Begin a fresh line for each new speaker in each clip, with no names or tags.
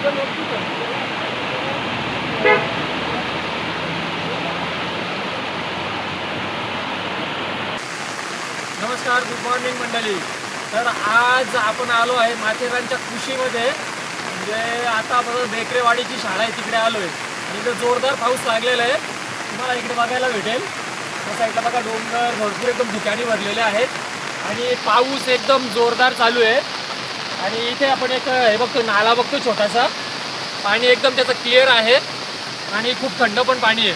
नमस्कार, good morning मंडळी. तर आज आपण आलो आहे माथेरानच्या कृषीमध्ये. म्हणजे आता बघा बेकरेवाडीची शाळा आहे तिकडे आलो आहे आणि इकडे जोरदार पाऊस लागलेला आहे. तुम्हाला इकडे बघायला भेटेल. त्या साईडला बघा डोंगर भरपूर एकदम ठिकाणी भरलेले आहेत आणि पाऊस एकदम जोरदार चालू आहे. आणि इथे आपण एक हे बघतो, नाला बघतो छोटासा. पाणी एकदम त्याचं क्लिअर आहे आणि खूप थंड पण पाणी आहे.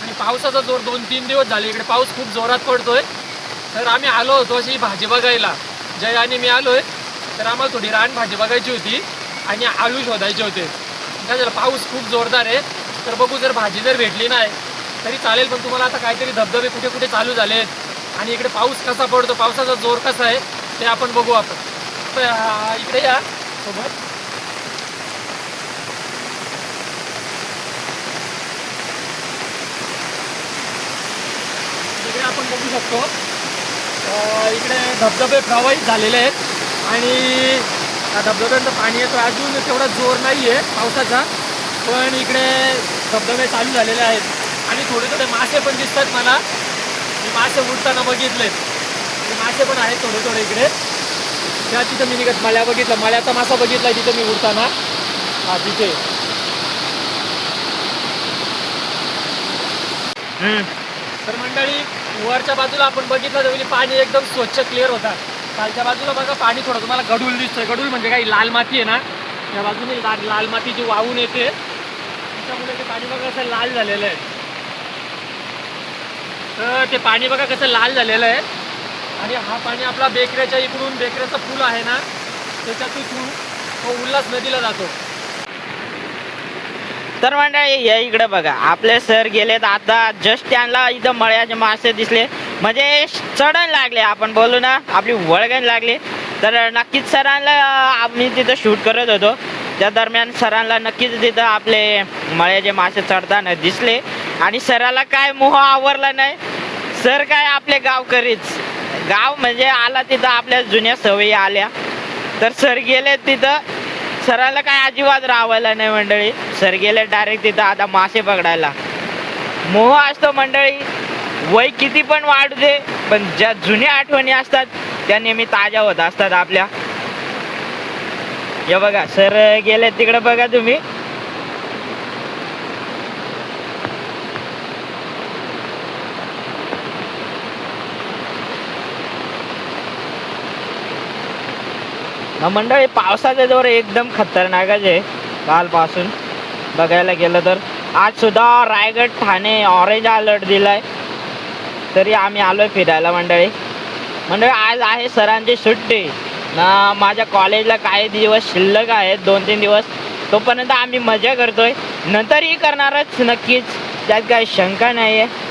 आणि पावसाचा जोर 2-3 दिवस झाले इकडे पाऊस खूप जोरात पडतोय. तर आम्ही आलो होतो अशी भाजी बघायला, जय आणि मी आलो आहे. तर आम्हाला थोडी रान भाजी बघायची होती आणि आलू शोधायचे होते. काय झालं, पाऊस खूप जोरदार आहे. तर बघू, जर भाजी जर भेटली नाही तरी चालेल, पण तुम्हाला आता काहीतरी धबधबे कुठे कुठे चालू झाले आहेत आणि इकडे पाऊस कसा पडतो, पावसाचा जोर कसा आहे ते आपण बघू. आपण इकडे या सोबत. इकडे आपण बघू शकतो, इकडे धबधबे प्रवाहित झालेले आहेत आणि त्या धबधब्यांचं पाणी येतं. अजून तेवढा जोर नाही आहे पावसाचा, पण इकडे धबधबे चालू झालेले आहेत आणि थोडे थोडे मासे पण दिसतात मला. मी मासे उडताना बघितलेत, मासे पण आहेत थोडे थोडे इकडे. त्या तिथं मी निघत मळ्या बघितलं, मळ्याचा मासा बघितला तिथं मी उडताना. हा तिथे. तर मंडळी, वरच्या बाजूला आपण बघितलं तर पाणी एकदम स्वच्छ क्लिअर होता. खालच्या बाजूला बघा पाणी थोडं तुम्हाला गडूळ दिसतोय. गडूळ म्हणजे काही लाल माती आहे ना, त्या बाजूने लाल माती जी वाहून येते त्याच्यामुळे ते पाणी बघा कसं लाल झालेलं आहे. तर ते पाणी बघा कसं लाल झालेलं आहे. आणि हा पाणी आपला बेकऱ्याच्या इकडून, बेकऱ्याचा पूल आहे ना त्याच्यातून तो उल्हास नदीला जातो.
तर मंडळी या इकडे बघा, आपले सर गेलेत आता जस्ट त्यांना इथं मळ्याचे मासे दिसले, म्हणजे चढण लागले, आपण बोलू ना आपली वळगण लागली. तर नक्कीच सरांना आम्ही तिथं शूट करत होतो, त्या दरम्यान सरांना नक्कीच तिथं आपले मळ्याचे मासे चढताना दिसले. आणि सराला काय मोह आवरला नाही. सर काय आपले गावकरीच, गाव म्हणजे आला तिथं आपल्या जुन्या सवयी आल्या. तर सर गेले तिथं, सराला काय अजिबात राहायला नाही मंडळी. सर गेले डायरेक्ट तिथं आता मासे पकडायला. मोह असतो मंडळी, वय किती पण वाढू दे, पण ज्या जुन्या आठवणी असतात त्या नेहमी ताज्या होत असतात आपल्या. हे बघा सर गेले तिकडे, बघा तुम्ही. मंडळी पावसाचा जोर एकदम खतरनाकच आहे कालपासून बघायला गेलं तर. आज सुद्धा रायगड, ठाणे ऑरेंज अलर्ट दिलाय, तरी आम्ही आलोय फिरायला मंडळी. आज आहे सरांची सुट्टी ना, माझ्या कॉलेजला काही दिवस शिल्लक आहेत, 2-3 दिवस. तोपर्यंत आम्ही मजा करतोय, नंतरही करणारच नक्कीच, त्यात काही शंका नाही आहे.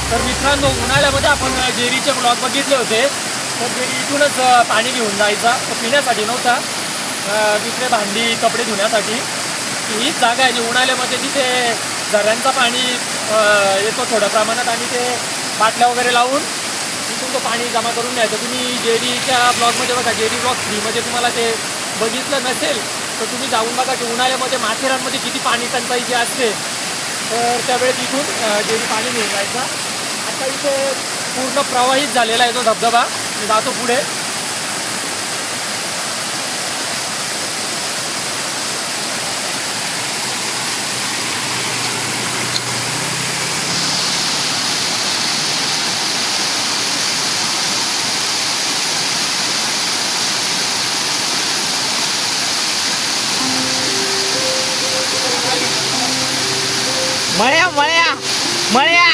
तर मित्रांनो, उन्हाळ्यामध्ये आपण जेरीचे ब्लॉग बघितले होते. तर जेरी इथूनच पाणी घेऊन जायचा, तो पिण्यासाठी नव्हता, दुसरे भांडी कपडे धुण्यासाठी. हीच जागा आहे जी उन्हाळ्यामध्ये तिथे झऱ्यांचा पाणी येतो थोड्या प्रमाणात आणि ते बाटल्या वगैरे लावून तिथून तो पाणी जमा करून न्यायचं. तुम्ही जेरीच्या ब्लॉगमध्ये बघा, जेरी ब्लॉग 3मध्ये तुम्हाला ते बघितलं नसेल तर तुम्ही जाऊन बघा की उन्हाळ्यामध्ये माथेरानमध्ये किती पाणी टंचाई जी असते, तर त्यावेळेस इथून जेरी पाणी घेऊन जायचं. आता इथे पूर्ण प्रवाहित झालेला आहे तो धबधबा. मी जातो पुढे.
मळ्या मळ्या मळ्या.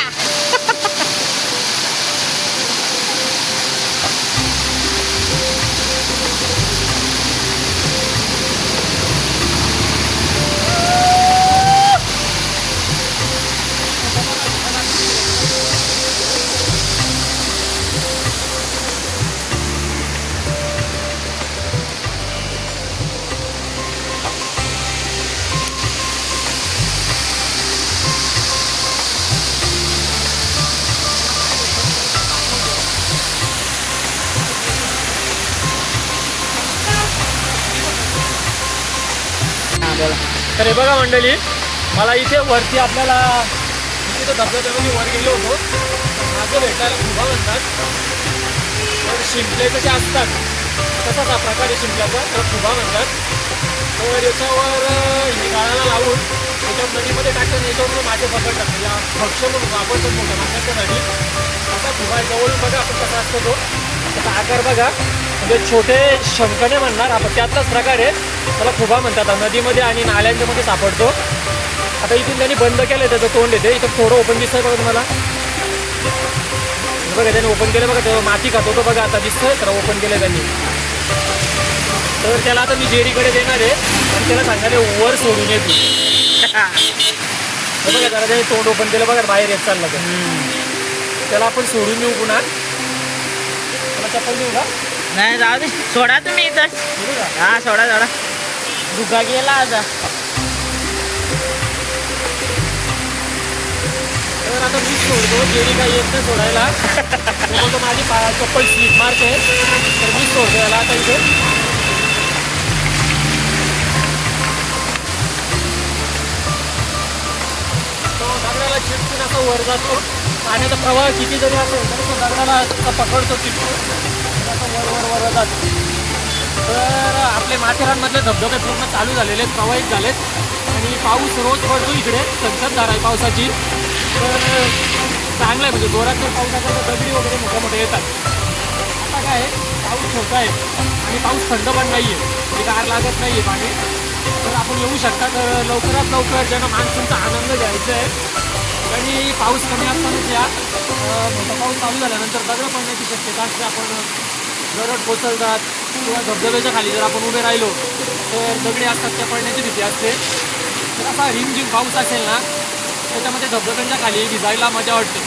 तर हे बघा मंडळी, मला इथे वरती आपल्याला इथे धबधब्यामध्ये वर गेलो होतो. माझं भेटायला खुबा म्हणतात. तर शिंपले कसे असतात तसाच हा प्रकार आहे शिंपल्याचा, तर खुबा म्हणतात. तर याच्यावर हे गाळाला लावून त्याच्या नदीमध्ये टाकतात, याच्यावर मासे पकडतात. म्हणजे भक्ष्य म्हणून वापरतो मोठ्या माशांच्यासाठी. असा खुबा आहे. जवळून बघा आपण कसा असतो तो. त्याचा आकार बघा, म्हणजे छोटे शंखने म्हणणार आपण, त्यातलाच प्रकार आहे. त्याला खुबा म्हणतात. नदीमध्ये आणि नाल्यांच्या मध्ये सापडतो. आता इथून त्यांनी बंद केलं, त्याचं तोंड येते. इथं थोडं ओपन दिसतंय बघा तुम्हाला. बघा त्याने ओपन केलं बघा, तेव्हा माती खातो तो बघा. आता दिसतंय तर ओपन केलं त्यांनी. तर त्याला आता मी जेरीकडे देणार आहे आणि त्याला सांगणार आहे वर सोडून ये तू. बघा त्याला त्याने तोंड ओपन केलं बघा, बाहेर येत चाललं तर. त्याला आपण सोडून येऊ पुन्हा. त्याला चप्पल देऊ का?
नाही जाऊ दे, सोडा तुम्ही इथं.
देऊ का?
हा सोडा सोडा. दुगा गेला आता.
तर आता मी सोडतो, जेरी काही येत नाही सोडायला. तो माझी चप्पल स्लिप मारते, तर मी सोडतो याला आता इथे. तो दगडाला चिटकून असा वर जातो. पाण्याचा प्रवाह किती जरी असेल तरी तो दगडाला असा पकडतो चिटकून, असा वर वर वर जातो. तर आपले माथेरानमधले धबधबे पूर्ण चालू झालेले आहेत, प्रवाहित झालेत. आणि पाऊस रोज पडतो इकडे, संततधार आहे पावसाची. तर चांगलं आहे, म्हणजे जोरात जर पाऊस असेल तर दगडी वगैरे मोठ्या मोठे येतात. आता काय आहे, पाऊस छोटा आहे आणि पाऊस थंड पण नाही आहे, म्हणजे गार लागत नाही आहे पाणी. तर आपण येऊ शकता. तर लवकरात लवकर ज्यांना मान्सूनचा आनंद घ्यायचा आहे आणि पाऊस कमी असतानाच या. मोठा पाऊस चालू झाल्यानंतर दगड पडण्याची शक्यता असते. आपण दरड कोसळतात किंवा धबधब्याच्या खाली जर आपण उभे राहिलो तर दगडे असतात, त्या पडण्याची भीती असते. तर असा रिमझिम पाऊस असेल ना, त्याच्यामध्ये धबधब्यांच्या खाली भिजायला मजा वाटते.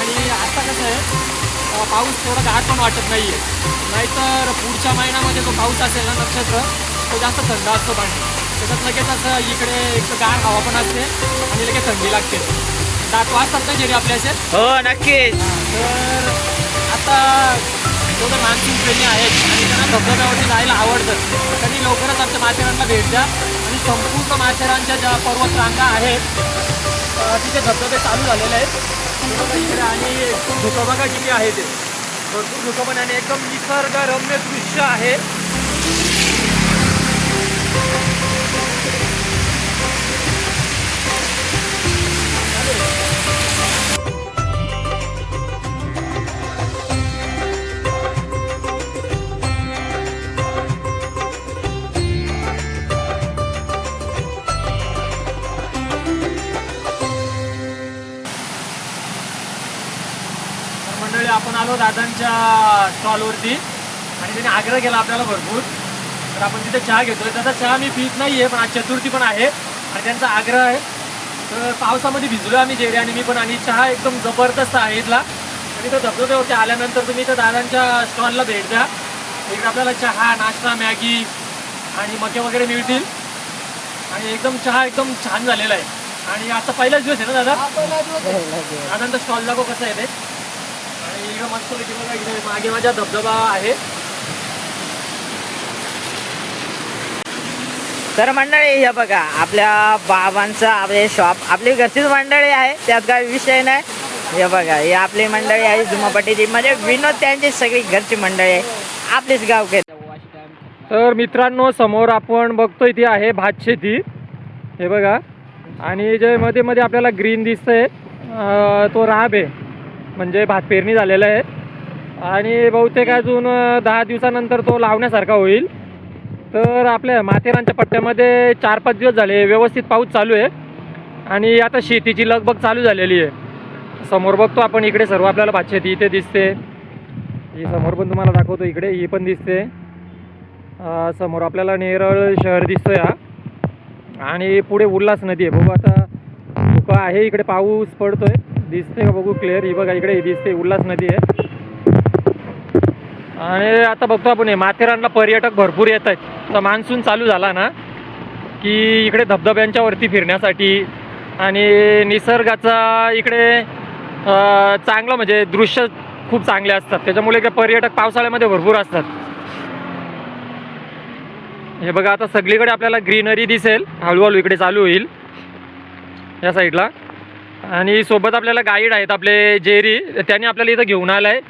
आणि आता कसं आहे, पाऊस थोडा गार पण वाटत नाही आहे. नाहीतर पुढच्या महिन्यामध्ये जो पाऊस असेल ना, नक्षत्र, तो जास्त थंड असतो पाणी. त्याच्यात लगेच असं इकडे एक गार हवा पण असते आणि लगेच थंडी लागते. दात वाजतात ना जेरी आपल्या असे.
हो नक्कीच.
तर आता जो जर मान्सून प्रेमी आहेत आणि त्यांना धबधब्यावरती जायला आवडतं, त्यांनी लवकरच आमच्या माथेरानला भेट द्या. आणि संपूर्ण माथेरानच्या ज्या पर्वतरांगा आहेत तिथे धबधबे चालू झालेले आहेत. बघा इकडे, आणि धुकं बघा किती आहे ते, भरपूर धुकं पण, आणि एकदम निसर्गरम्य दृश्य आहे. मंडळी आपण आलो दादांच्या स्टॉलवरती आणि त्यांनी आग्रह केला आपल्याला भरपूर. तर आपण तिथे चहा घेतोय. त्याचा चहा मी पीत नाही आहे, पण आज चतुर्थी पण आहे आणि त्यांचा आग्रह आहे. तर पावसामध्ये भिजलो आम्ही जेरी आणि मी पण, आणि चहा एकदम जबरदस्त आहे इथला. आणि तो धबधब्यावरती आल्यानंतर तुम्ही त्या दादांच्या स्टॉलला भेट द्या. इकडे आपल्याला चहा, नाश्ता, मॅगी आणि मके वगैरे मिळतील. आणि एकदम चहा एकदम छान झालेला आहे. आणि आता पहिलाच दिवस आहे ना दादा? दादांचा स्टॉल दाखव कसं आहे ते. आणि इकडे मस्त बघा, इकडे मागे माझा धबधबा आहे.
तर मंडळी हे बघा आपल्या बाबांचं आपले शॉप आपली घरचीच मंडळी आहे, त्यात काही विषय नाही. हे बघा ही आपली मंडळी आहे धुमापट्टीची, म्हणजे विनोद त्यांची सगळी घरची मंडळी आहे, आपलीच गावकरी.
तर मित्रांनो समोर आपण बघतोय ती आहे भात शेती. हे बघा आणि जे मध्ये मध्ये आपल्याला ग्रीन दिसतंय तो राब आहे, म्हणजे भात पेरणी झालेला आहे आणि बहुतेक अजून 10 दिवसानंतर तो लावण्यासारखा होईल. तर आपल्या माथेरानच्या पट्ट्यामध्ये 4-5 दिवस झाले व्यवस्थित पाऊस चालू आहे आणि आता शेतीची लगबग चालू झालेली आहे. समोर बघतो आपण इकडे सर्व आपल्याला भात शेती इथे दिसते, ही समोर पण तुम्हाला दाखवतो, इकडे ही पण दिसते. समोर आपल्याला नेरळ शहर दिसतोय हा आणि पुढे उल्हास नदी आहे. बघू आता धुकं आहे, इकडे पाऊस पडतोय, दिसते का बघू क्लिअर. ही बघा इकडे दिसते उल्हास नदी आहे. आणि आता बघतो आपण हे माथेरानला पर्यटक भरपूर येत आहेत. तर मान्सून चालू झाला ना की इकडे धबधब्यांच्या वरती फिरण्यासाठी आणि निसर्गाचा इकडे चांगलं म्हणजे दृश्य खूप चांगले असतात, त्याच्यामुळे काय पर्यटक पावसाळ्यामध्ये भरपूर असतात. हे बघा आता सगळीकडे आपल्याला ग्रीनरी दिसेल, हळूहळू इकडे चालू होईल या साईडला. आणि सोबत आपल्याला गाईड आहेत आपले जेरी, त्यांनी आपल्याला इथं घेऊन आलाय.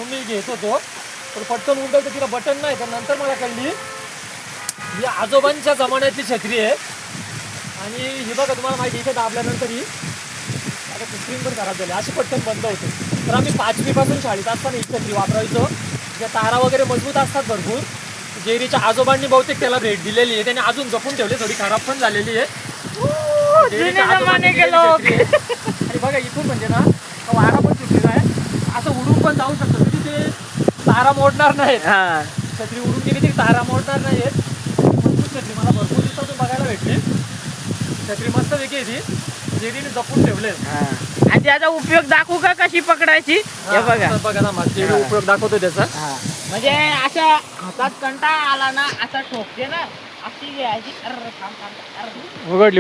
मी घेत होतो पण पटकन उलटवतो, तिला बटन नाही. तर नंतर मला कळली ही आजोबांच्या जमान्यातली छत्री आहे. आणि ही बघा तुम्हाला माहिती इथे दाबल्यानंतर ही आता स्क्रीन पण खराब झाली, अशी पटकन बंद होते. तर आम्ही 5वी पासून शाळेत असताना ही छत्री वापरायचो. ज्या तारा वगैरे मजबूत असतात भरपूर. जेरीच्या आजोबांनी बहुतेक त्याला भेट दिलेली आहे, त्याने अजून जपून ठेवले, थोडी खराब पण झालेली आहे. आणि बघा इथून म्हणजे ना वारा पण सुटलेला आहे, असं उडून पण जाऊ शकतो. ते तारा मोडणार नाहीत, छत्री उडून गेली तरी तारा मोडणार नाहीत. मजबूत छत्री मला भरपूर दिवसातून बघायला भेटली. छत्री मस्त वेगळी आहे ती, जेरीने जपून ठेवले.
आणि त्याचा उपयोग दाखवू का कशी पकडायची? हे बघा
बघा ना जेरी उपयोग दाखवतो त्याचा.
म्हणजे अशा हातात कंटाळा आला ना असा ठोकते ना, अशी घ्यायची,
उघडली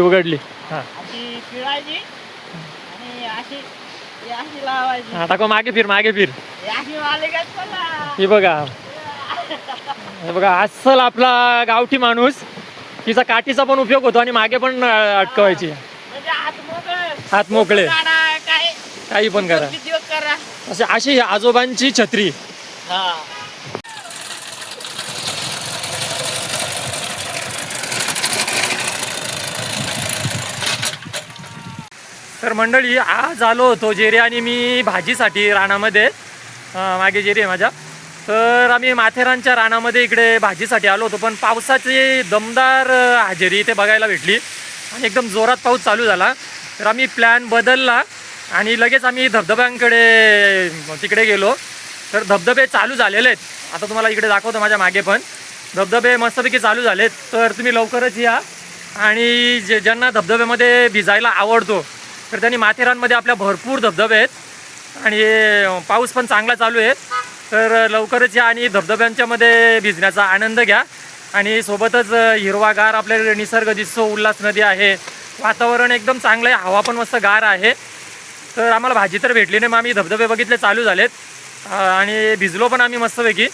अशी पिळायची आणि अशी अशी लावायची.
आता मागे फिर
अशी वाले का चला.
हे बघा अस्सल आपला गावठी माणूस. तिचा काठीचा पण उपयोग होतो आणि मागे पण अटकवायची,
म्हणजे
हात मोकळे,
काय
काही पण करा. अशी आजोबांची छत्री. तर मंडळी आज आलो होतो जेरी आणि मी भाजीसाठी रानामध्ये. मागे जेरी आहे माझ्या. तर आम्ही माथेरानच्या रानामध्ये इकडे भाजीसाठी आलो होतो, पण पावसाची दमदार हजेरी इथे बघायला भेटली आणि एकदम जोरात पाऊस चालू झाला. तर आम्ही प्लॅन बदलला आणि लगेच आम्ही धबधब्यांकडे तिकडे गेलो. तर धबधबे चालू झालेले आहेत, आता तुम्हाला इकडे दाखवतो माझ्या मागे पण धबधबे मस्तपैकी चालू झालेत. तर तुम्ही लवकरच या. आणि ज्यांना धबधब्यामध्ये भिजायला आवडतो तर त्यांनी माथेरानमध्ये आपल्या भरपूर धबधबे आहेत आणि पाऊस पण चांगला चालू आहे. तर लवकरच या आणि धबधब्यांच्यामध्ये भिजण्याचा आनंद घ्या. आणि सोबतच हिरवागार आपल्याकडे निसर्ग दिसतो, उल्हास नदी आहे, वातावरण एकदम चांगलं आहे, हवा पण मस्त गार आहे. तर आम्हाला भाजी तर भेटली नाही, मग आम्ही धबधबे बघितले चालू झालेत आणि भिजलो पण आम्ही मस्तपैकी.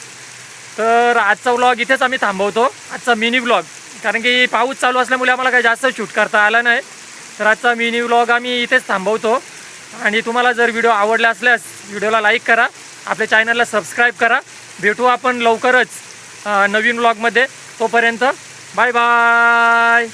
तर आजचा व्लॉग इथेच आम्ही थांबवतो, आजचा मिनी व्लॉग, कारण की पाऊस चालू असल्यामुळे आम्हाला काही जास्त शूट करता आला नाही. तर आजचा मिनी व्लॉग आम्ही इथेच थांबवतो. आणि तुम्हाला जर व्हिडिओ आवडला असल्यास व्हिडिओला लाईक करा, आपल्या चॅनलला सबस्क्राईब करा. भेटू आपण लवकरच नवीन व्लॉगमध्ये. तोपर्यंत बाय बाय.